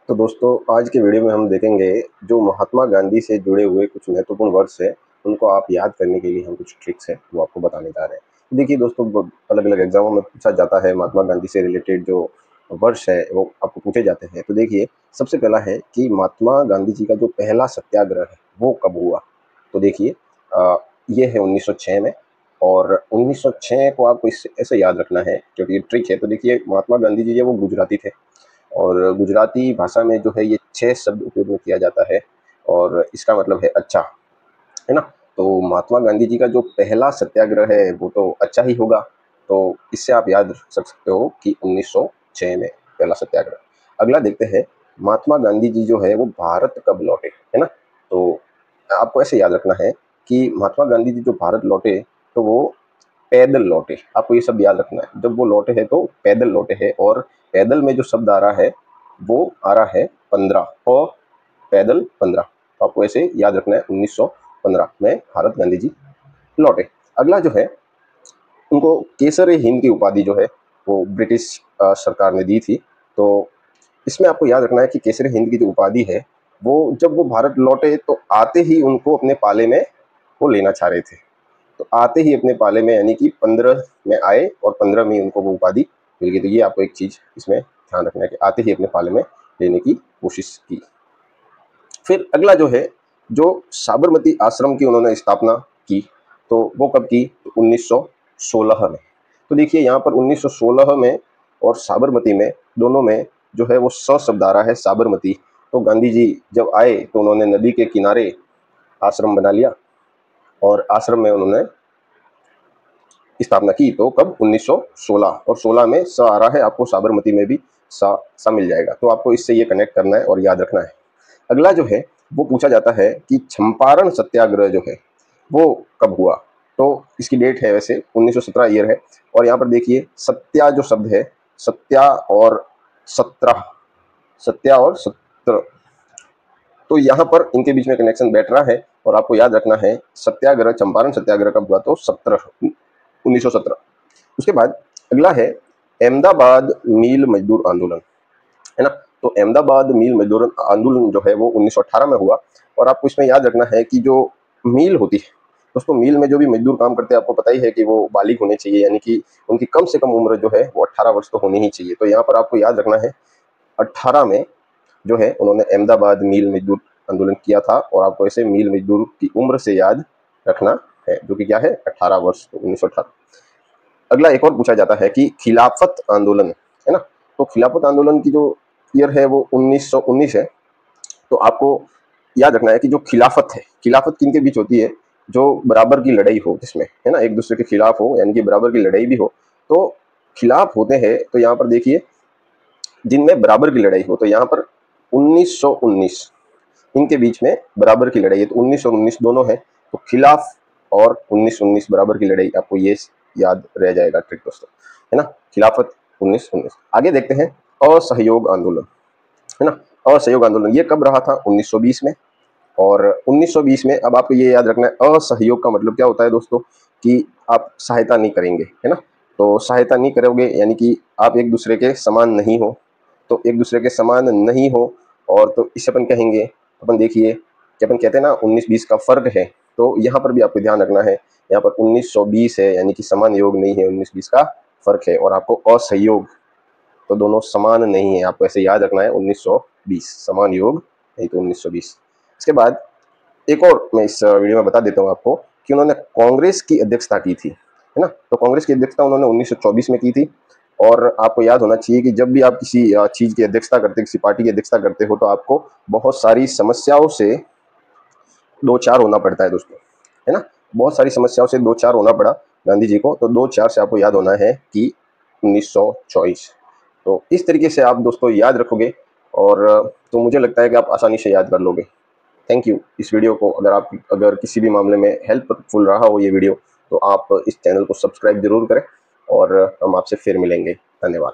तो दोस्तों आज के वीडियो में हम देखेंगे जो महात्मा गांधी से जुड़े हुए कुछ महत्वपूर्ण वर्ड्स हैं, उनको आप याद करने के लिए हम कुछ ट्रिक्स हैं वो आपको बताने जा रहे हैं। देखिए दोस्तों, अलग अलग एग्जामों में पूछा जाता है महात्मा गांधी से रिलेटेड जो वर्ड्स है वो आपको पूछे जाते हैं। तो देखिए, सबसे पहला है कि महात्मा गांधी जी का जो पहला सत्याग्रह है वो कब हुआ। तो देखिए, ये है 1906 में। और 1906 को आपको ऐसे याद रखना है क्योंकि ये ट्रिक है। तो देखिए, महात्मा गांधी जी है वो गुजराती थे और गुजराती भाषा में जो है ये 6 शब्द उपयोग में किया जाता है और इसका मतलब है अच्छा, है ना? तो महात्मा गांधी जी का जो पहला सत्याग्रह है वो तो अच्छा ही होगा। तो इससे आप याद रख सकते हो कि 1906 में पहला सत्याग्रह। अगला देखते हैं, महात्मा गांधी जी जो है वो भारत कब लौटे, है ना? तो आपको ऐसे याद रखना है कि महात्मा गांधी जी जो भारत लौटे तो वो पैदल लौटे। आपको ये सब याद रखना है, जब वो लौटे हैं तो पैदल लौटे हैं। और पैदल में जो शब्द आ रहा है वो आ रहा है 15 और पैदल 15। तो आपको ऐसे याद रखना है 1915 में भारत गांधी जी लौटे। अगला जो है, उनको केसर हिंद की उपाधि जो है वो ब्रिटिश सरकार ने दी थी। तो इसमें आपको याद रखना है कि केसर हिंद की जो उपाधि है वो जब वो भारत लौटे तो आते ही उनको अपने पाले में वो लेना चाह रहे थे। तो आते ही अपने पाले में यानी कि 15 में आए और 15 में ही उनको वो उपाधि मिल गई। तो ये आपको एक चीज़ इसमें ध्यान रखना है कि आते ही अपने पाले में लेने की कोशिश की। फिर अगला जो है, जो साबरमती आश्रम की उन्होंने स्थापना की, तो वो कब की? तो 1916 में। तो देखिए यहाँ पर 1916 में और साबरमती में, दोनों में जो है वो स शब्द आ रहा है, साबरमती। तो गांधी जी जब आए तो उन्होंने नदी के किनारे आश्रम बना लिया और आश्रम में उन्होंने स्थापना की। तो कब? 1916। और 16 में स आ रहा है, आपको साबरमती में भी सा मिल जाएगा। तो आपको इससे ये कनेक्ट करना है और याद रखना है। अगला जो है, वो पूछा जाता है कि चंपारण सत्याग्रह जो है वो कब हुआ। तो इसकी डेट है वैसे 1917 ईयर है। और यहाँ पर देखिए, सत्या जो शब्द है, सत्या और 17, सत्या और 17, तो यहाँ पर इनके बीच में कनेक्शन बैठ रहा है। और आपको याद रखना है सत्याग्रह, चंपारण सत्याग्रह कब हुआ? तो 1917। उसके बाद अगला है अहमदाबाद मिल मजदूर आंदोलन, है ना? तो अहमदाबाद मिल मजदूर आंदोलन जो है वो 1918 में हुआ। और आपको इसमें याद रखना है कि जो मिल होती है दोस्तों, मिल में जो भी मजदूर काम करते हैं आपको पता ही है कि वो बालिग होने चाहिए, यानी कि उनकी कम से कम उम्र जो है वो 18 वर्ष तो होनी ही चाहिए। तो यहाँ पर आपको याद रखना है 18 में जो है उन्होंने अहमदाबाद मिल मजदूर आंदोलन किया था। और आपको ऐसे मिल मजदूर की उम्र से याद रखना है, जो कि क्या है? 18 वर्ष, तो 1918। अगला एक और पूछा जाता है कि खिलाफत आंदोलन, है ना? तो खिलाफत आंदोलन की जो ईयर है वो 1919 है। तो आपको याद रखना है कि जो खिलाफत है, खिलाफत किन के बीच होती है? जो बराबर की लड़ाई हो जिसमें, है ना, एक दूसरे के खिलाफ हो, यानी कि बराबर की लड़ाई भी हो। तो खिलाफ होते हैं, तो यहाँ पर देखिए जिनमें बराबर की लड़ाई हो, तो यहाँ पर 1919 इनके बीच में बराबर की लड़ाई है। तो 19 और 19 दोनों है, तो खिलाफ और 1919 बराबर की लड़ाई, आपको ये याद रह जाएगा ट्रिक दोस्तों, है ना? खिलाफत 1919। आगे देखते हैं असहयोग आंदोलन, है ना? असहयोग आंदोलन ये कब रहा था? 1920 में। और 1920 में, अब आपको ये याद रखना है असहयोग का मतलब क्या होता है दोस्तों, कि आप सहायता नहीं करेंगे, है ना? तो सहायता नहीं करोगे यानी कि आप एक दूसरे के समान नहीं हो। तो एक दूसरे के समान नहीं हो, और तो इसे अपन कहेंगे, अपन देखिए कि अपन कहते हैं ना 19-20 का फर्क है। तो यहाँ पर भी आपको ध्यान रखना है, यहाँ पर 1920 है यानी कि समान योग नहीं है, 19-20 का फर्क है। और आपको असहयोग, तो दोनों समान नहीं है, आपको ऐसे याद रखना है 1920, समान योग नहीं तो 1920। इसके बाद एक और मैं इस वीडियो में बता देता हूँ आपको कि उन्होंने कांग्रेस की अध्यक्षता की थी, है ना? तो कांग्रेस की अध्यक्षता उन्होंने 1924 में की थी। और आपको याद होना चाहिए कि जब भी आप किसी चीज़ की अध्यक्षता करते, किसी पार्टी की अध्यक्षता करते हो, तो आपको बहुत सारी समस्याओं से दो चार होना पड़ता है दोस्तों, है ना? बहुत सारी समस्याओं से दो चार होना पड़ा गांधी जी को। तो दो चार से आपको याद होना है कि 1924। तो इस तरीके से आप दोस्तों याद रखोगे और तो मुझे लगता है कि आप आसानी से याद कर लोगे। Thank you. इस वीडियो को अगर किसी भी मामले में हेल्पफुल रहा हो ये वीडियो, तो आप इस चैनल को सब्सक्राइब जरूर करें और हम आपसे फिर मिलेंगे। धन्यवाद।